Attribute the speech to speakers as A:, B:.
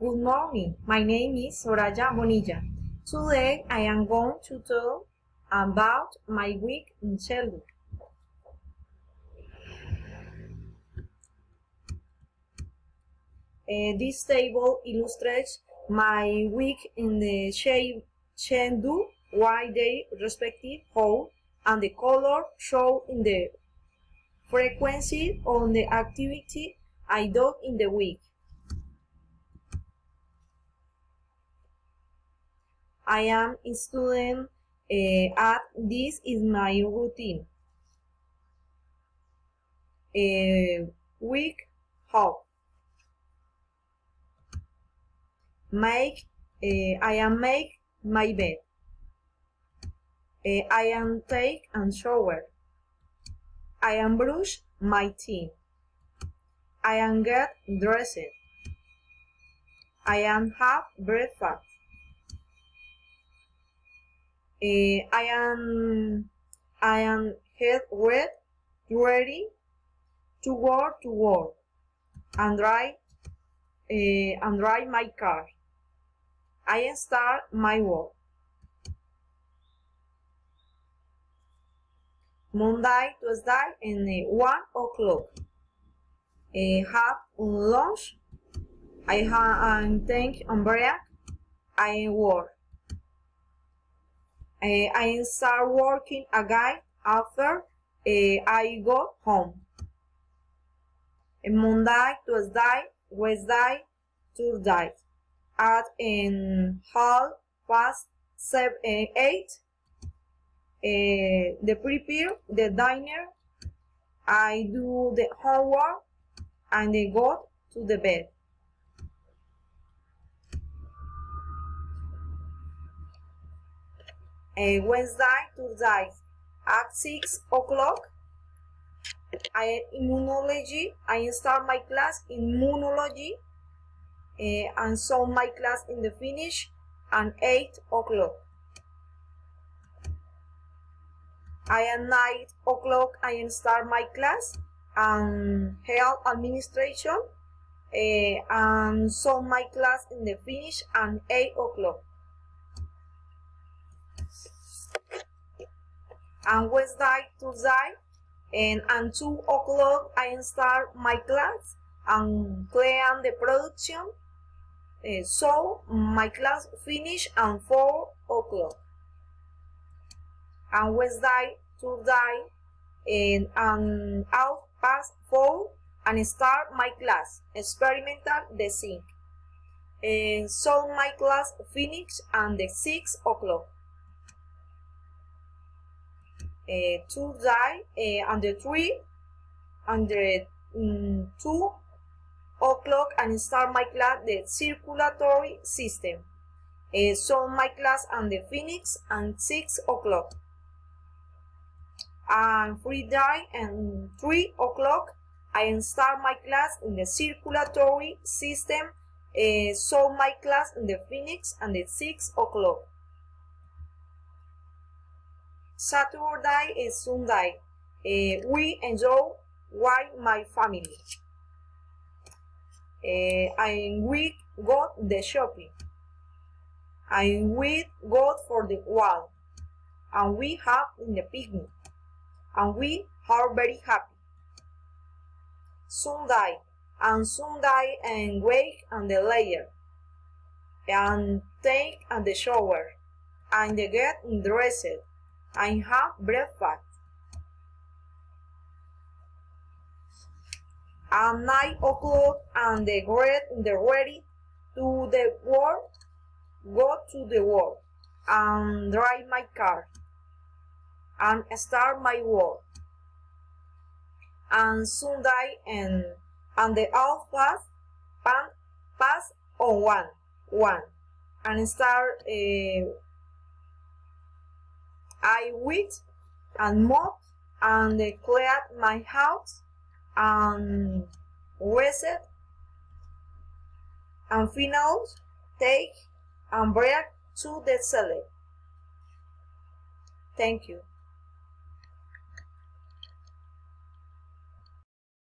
A: Good morning. My name is Soraya Bonilla. Today I am going to talk about my week in childhood. This table illustrates my week in the childhood, why they respective how and the color shown in the frequency on the activity I do in the week. I am a student at this is my routine. Week how make I am make my bed. I am take and shower. I am brush my teeth. I am get dressed. I am have breakfast. I am head ready to go to work and drive my car. I start my work. Monday, Tuesday, and 1 o'clock. Have lunch. I take a break. I work. I start working again after I go home. Monday, Tuesday, Wednesday, Thursday. At 8:30, the prepare the dinner. I do the homework and I go to the bed. Wednesday, Thursday at 6 o'clock. Immunology. I start my class in immunology and so my class in the finish at 8 o'clock. At 9 o'clock I start my class and health administration and so my class in the finish at 8 o'clock. And Wednesday, Thursday, and at 2 o'clock I start my class and plan the production. So my class finish at 4 o'clock. And Wednesday, Thursday, and 4:30 and start my class experimental design. So my class finish at 6 o'clock. Tuesday and 3 and 2 o'clock and start my class the circulatory system. So my class and the finish at 6 o'clock. And Friday and 3 o'clock I start my class in the circulatory system. So my class in the finish at 6 o'clock. Saturday and Sunday we enjoy with my family. We go the shopping. We go for the walk. And we have in the picnic. And we are very happy. Sunday and wake and the layer. And take and the shower. And get dressed. And have breakfast. At 9 o'clock and the ready to the work, go to the work and drive my car and start my work. And Sunday and the half pass on one and start I wait and mop and clear my house and reset and final take and break to the cellar. Thank you.